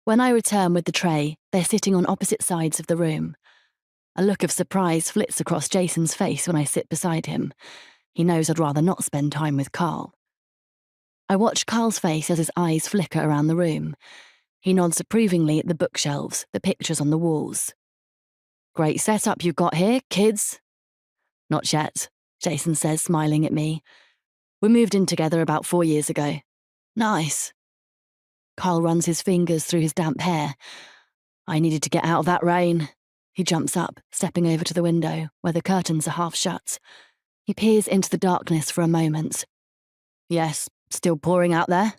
When I return with the tray, they're sitting on opposite sides of the room. A look of surprise flits across Jason's face when I sit beside him. He knows I'd rather not spend time with Carl. I watch Carl's face as his eyes flicker around the room. He nods approvingly at the bookshelves, the pictures on the walls. Great setup you've got here, kids. Not yet, Jason says, smiling at me. We moved in together about 4 years ago. Nice. Carl runs his fingers through his damp hair. I needed to get out of that rain. He jumps up, stepping over to the window, where the curtains are half shut. He peers into the darkness for a moment. Yes, still pouring out there?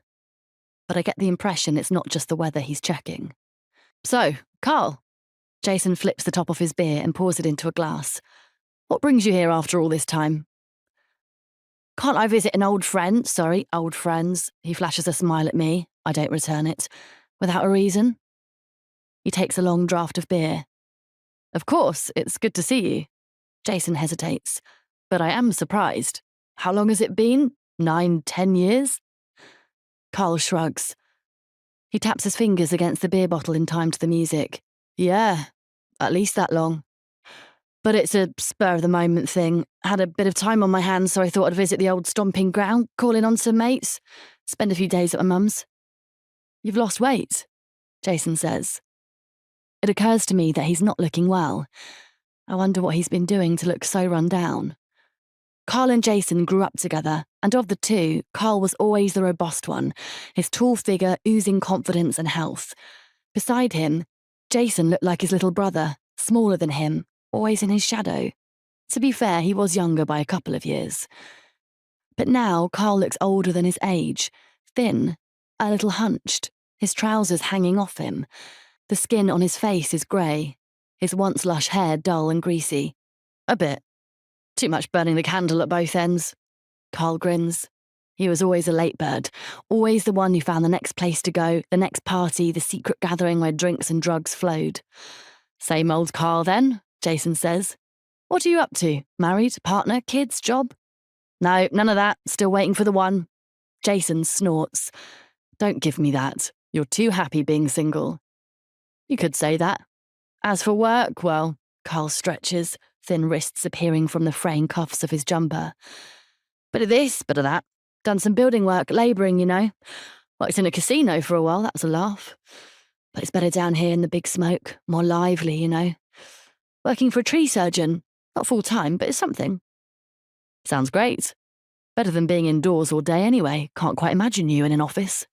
But I get the impression it's not just the weather he's checking. So, Carl. Jason flips the top off his beer and pours it into a glass. What brings you here after all this time? Can't I visit an old friend? Sorry, old friends. He flashes a smile at me. I don't return it. Without a reason. He takes a long draught of beer. Of course, it's good to see you. Jason hesitates. But I am surprised. How long has it been? 9, 10 years? Carl shrugs. He taps his fingers against the beer bottle in time to the music. Yeah, at least that long. But it's a spur-of-the-moment thing. Had a bit of time on my hands, so I thought I'd visit the old stomping ground, call in on some mates, spend a few days at my mum's. You've lost weight, Jason says. It occurs to me that he's not looking well. I wonder what he's been doing to look so run down. Carl and Jason grew up together, and of the two, Carl was always the robust one, his tall figure oozing confidence and health. Beside him, Jason looked like his little brother, smaller than him, always in his shadow. To be fair, he was younger by a couple of years. But now Carl looks older than his age, thin, a little hunched, his trousers hanging off him. The skin on his face is grey, his once lush hair dull and greasy. A bit. Too much burning the candle at both ends. Carl grins. He was always a late bird, always the one who found the next place to go, the next party, the secret gathering where drinks and drugs flowed. Same old Carl then, Jason says. What are you up to? Married? Partner? Kids? Job? No, none of that. Still waiting for the one. Jason snorts. Don't give me that. You're too happy being single. You could say that. As for work, well, Carl stretches, thin wrists appearing from the fraying cuffs of his jumper. Bit of this, bit of that. Done some building work, labouring, you know. Worked in a casino for a while, that was a laugh. But it's better down here in the big smoke, more lively, you know. Working for a tree surgeon. Not full-time, but it's something. Sounds great. Better than being indoors all day anyway. Can't quite imagine you in an office.